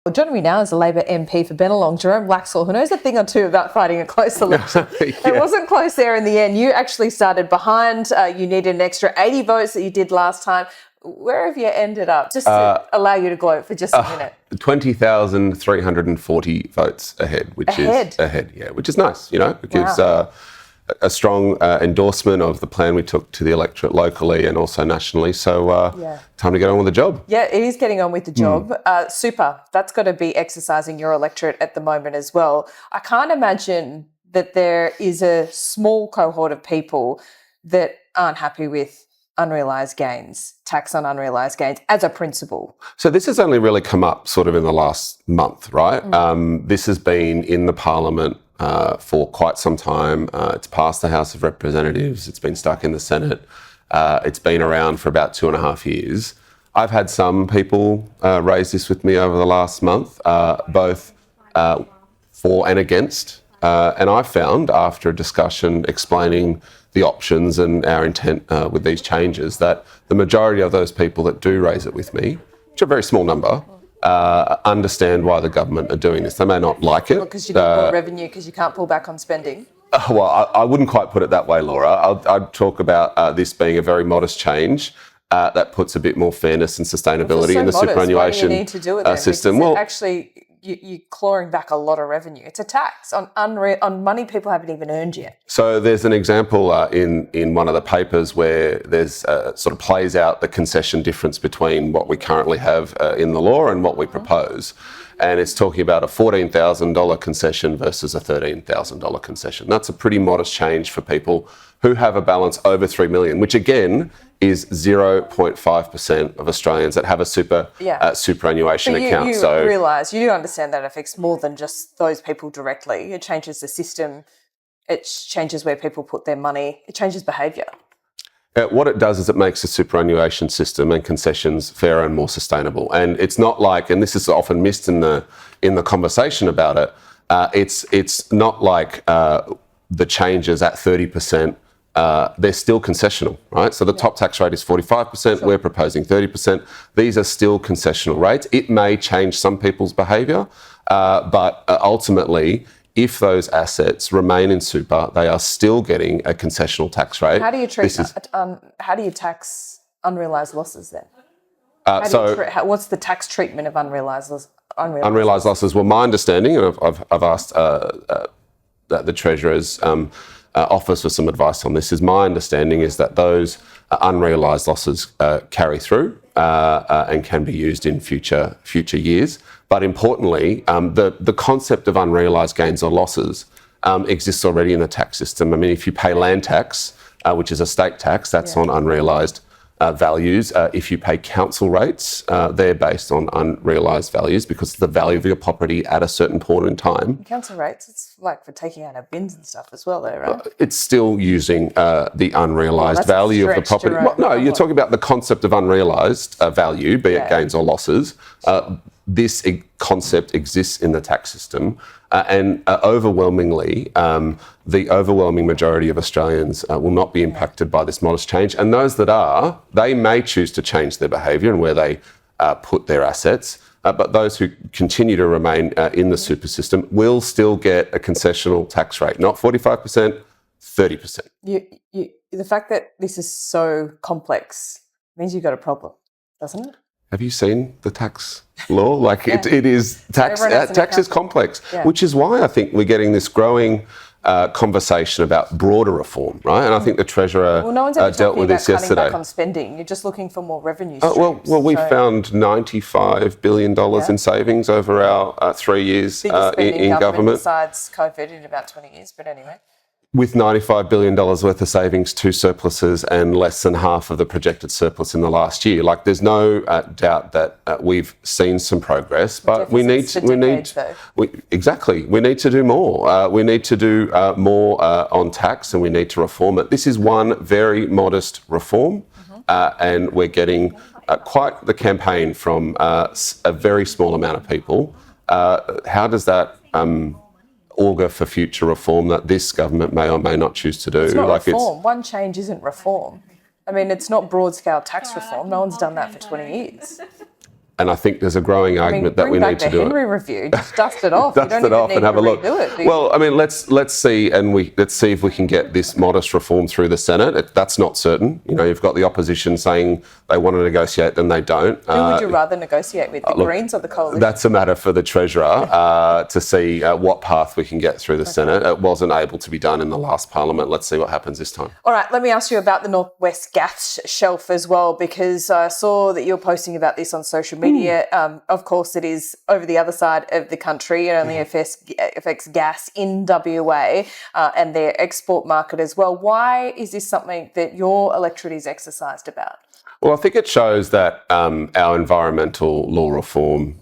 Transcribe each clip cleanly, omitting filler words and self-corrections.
Well, joining me now is a Labor MP for Bennelong, Jerome Laxall, who knows a thing or two about fighting a close election. It wasn't close there in the end. You actually started behind. You needed an extra 80 votes that you did last time. Where have you ended up? Just to allow you to gloat for just a minute. 20,340 votes ahead, which is nice, it gives a strong endorsement of the plan we took to the electorate locally and also nationally. So time to get on with the job. Yeah, it is getting on with the job. Super. That's got to be exercising your electorate at the moment as well. I can't imagine that there is a small cohort of people that aren't happy with unrealised gains, tax on unrealised gains as a principle. So this has only really come up sort of in the last month, right? This has been in the Parliament for quite some time. It's passed the House of Representatives. It's been stuck in the Senate. It's been around for about 2.5 years. I've had some people raise this with me over the last month, both for and against. And I found, after a discussion explaining the options and our intent with these changes, that the majority of those people that do raise it with me, which are a very small number, understand why the government are doing this. They may not like it. Because you need more revenue because you can't pull back on spending. Well, I wouldn't quite put it that way, Laura. I'd talk about this being a very modest change that puts a bit more fairness and sustainability in the superannuation Why do you need to do it then? system. Well, actually, you're clawing back a lot of revenue. It's a tax on money people haven't even earned yet. So there's an example in one of the papers where there's sort of plays out the concession difference between what we currently have in the law and what we propose. And it's talking about a $14,000 concession versus a $13,000 concession. That's a pretty modest change for people who have a balance over $3 million, which again is 0.5% of Australians that have a superannuation account. You realise, you do understand that affects more than just those people directly. It changes the system. It changes where people put their money. It changes behaviour. What it does is it makes the superannuation system and concessions fairer and more sustainable. And it's not like, and this is often missed in the conversation about it, it's not like the changes at 30%, they're still concessional, right? So the top tax rate is 45%, We're proposing 30%. These are still concessional rates. It may change some people's behaviour, but ultimately, if those assets remain in super, they are still getting a concessional tax rate. How do you how do you tax unrealised losses then? What's the tax treatment of unrealised losses? Well, my understanding, and I've asked the Treasurer's office for some advice on this, is my understanding is that those unrealised losses carry through and can be used in future years. But importantly, the concept of unrealised gains or losses exists already in the tax system. I mean, if you pay land tax, which is a state tax, that's on unrealised values. If you pay council rates, they're based on unrealised values because the value of your property at a certain point in time. Council rates, it's like for taking out our bins and stuff as well, though, right? It's still using the unrealised value of the property. No, you're talking about the concept of unrealised value, be it gains or losses. This concept exists in the tax system, and overwhelmingly, the overwhelming majority of Australians will not be impacted by this modest change. And those that are, they may choose to change their behaviour and where they put their assets. But those who continue to remain in the super system will still get a concessional tax rate, not 45%, 30%. The fact that this is so complex means you've got a problem, doesn't it? Have you seen the tax law? Like it is tax is complex, which is why I think we're getting this growing conversation about broader reform, right? And I think the Treasurer dealt with this yesterday. Cutting back on spending. You're just looking for more revenue streams. Well, we found $95 billion in savings over our 3 years in government. Besides COVID in about 20 years, but anyway. With $95 billion worth of savings, 2 surpluses, and less than half of the projected surplus in the last year. Like, there's no doubt that we've seen some progress, but we need to do more. We need to do more on tax, and we need to reform it. This is one very modest reform, and we're getting quite the campaign from a very small amount of people. How does that augur for future reform that this government may or may not choose to do? It's not reform. One change isn't reform. I mean, it's not broad-scale tax reform. No one's done that for 20 years. And I think there's a growing argument that we bring need back to the do Henry it. review, just dust it off. Dust you don't it even off need and have to a look. redo it, do you? Well, I mean, let's see, and let's see if we can get this modest reform through the Senate. That's not certain. You know, you've got the opposition saying they want to negotiate, then they don't. Who would you rather negotiate with, the Greens or the Coalition? That's a matter for the Treasurer to see what path we can get through the Senate. It wasn't able to be done in the last Parliament. Let's see what happens this time. All right, let me ask you about the Northwest Gas Shelf as well, because I saw that you're posting about this on social media. Of course, it is over the other side of the country. It only affects gas in WA and their export market as well. Why is this something that your electorate is exercised about? Well, I think it shows that our environmental law reform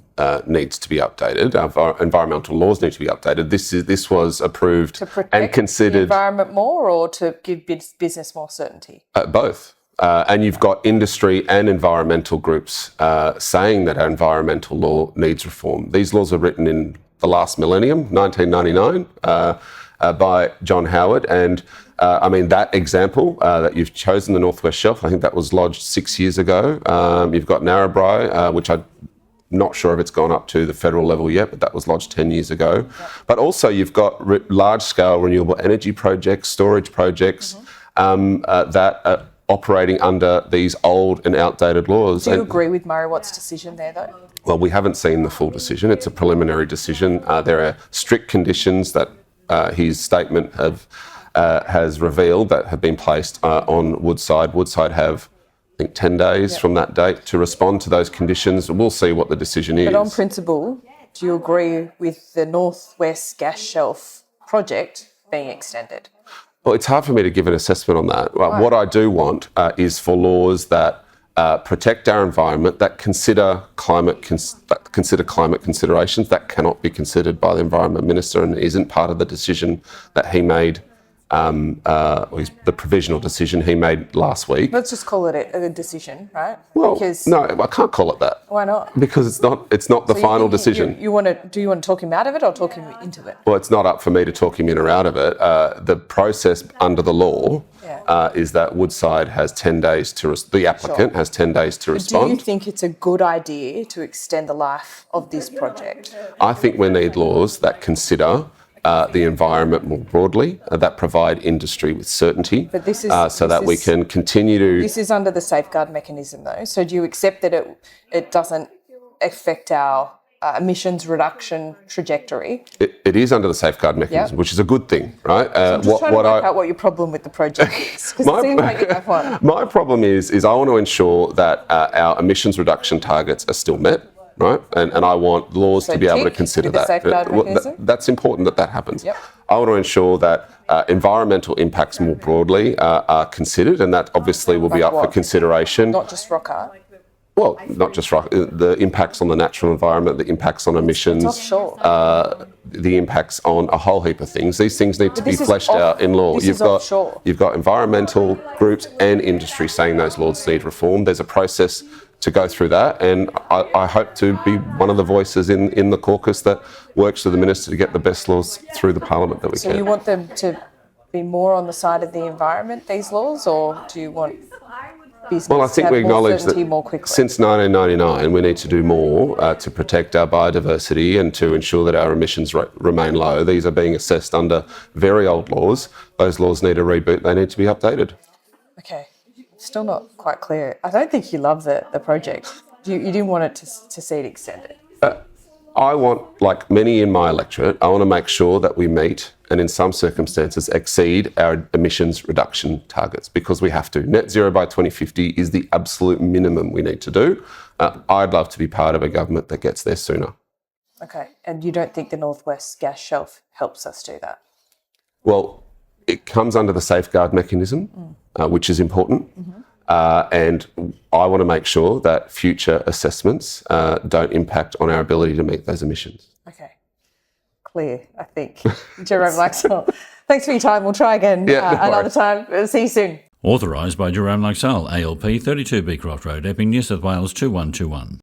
needs to be updated. Our environmental laws need to be updated. This was approved To protect and considered the environment more, or to give business more certainty? both. And you've got industry and environmental groups saying that our environmental law needs reform. These laws were written in the last millennium, 1999, by John Howard. And I mean, that example that you've chosen, the Northwest Shelf, I think that was lodged 6 years ago. You've got Narrabri, which I'm not sure if it's gone up to the federal level yet, but that was lodged 10 years ago. Yep. But also you've got large-scale renewable energy projects, storage projects that are operating under these old and outdated laws. Do you agree with Murray Watt's decision there, though? Well, we haven't seen the full decision. It's a preliminary decision. There are strict conditions that his statement has revealed that have been placed on Woodside. Woodside have, I think, 10 days from that date to respond to those conditions. We'll see what the decision is. But on principle, do you agree with the Northwest Gas Shelf project being extended? Well, it's hard for me to give an assessment on that. Right. What I do want is for laws that protect our environment, that consider climate considerations that cannot be considered by the Environment Minister and isn't part of the decision that he made, the provisional decision he made last week. Let's just call it a decision, right? Well, because no, I can't call it that. Why not? Because it's not the final decision. Do you want to talk him out of it or talk him into it? Well, it's not up for me to talk him in or out of it. The process under the law is that Woodside has 10 days the applicant has 10 days to respond. Do you think it's a good idea to extend the life of this project? I think we need laws that consider the environment more broadly, that provide industry with certainty, but this is, we can continue to... This is under the safeguard mechanism, though. So do you accept that it doesn't affect our emissions reduction trajectory? It is under the safeguard mechanism, which is a good thing, right? So I'm just trying to work out what your problem with the project is, because it seems like you have one. My problem is I want to ensure that our emissions reduction targets are still met. Right, and I want laws to be able to consider that. That's important that happens. Yep. I want to ensure that environmental impacts more broadly are considered, and that obviously will be up for consideration. Not just rock art. Well, not just rock. The impacts on the natural environment, the impacts on emissions, the impacts on a whole heap of things. These things need to be fleshed out in law. You've got environmental groups and industry saying those laws need reform. There's a process to go through that, and I hope to be one of the voices in the caucus that works with the Minister to get the best laws through the Parliament that we can. So you want them to be more on the side of the environment, these laws, or do you want business well, I think to have we acknowledge more that more quickly? Since 1999 we need to do more to protect our biodiversity and to ensure that our emissions remain low. These are being assessed under very old laws. Those laws need a reboot. They need to be updated. Okay. Still not quite clear. I don't think you love the project. You didn't want it to see it extended. I want, like many in my electorate, I want to make sure that we meet and in some circumstances exceed our emissions reduction targets, because we have to. Net zero by 2050 is the absolute minimum we need to do. I'd love to be part of a government that gets there sooner. Okay. And you don't think the Northwest Gas Shelf helps us do that? Well, it comes under the safeguard mechanism, which is important. Mm-hmm. And I want to make sure that future assessments don't impact on our ability to meet those emissions. Okay. Clear, I think. Jerome Laxale, thanks for your time. We'll try again another time. See you soon. Authorised by Jerome Laxale, ALP 32 Beecroft Road, Epping, New South Wales 2121.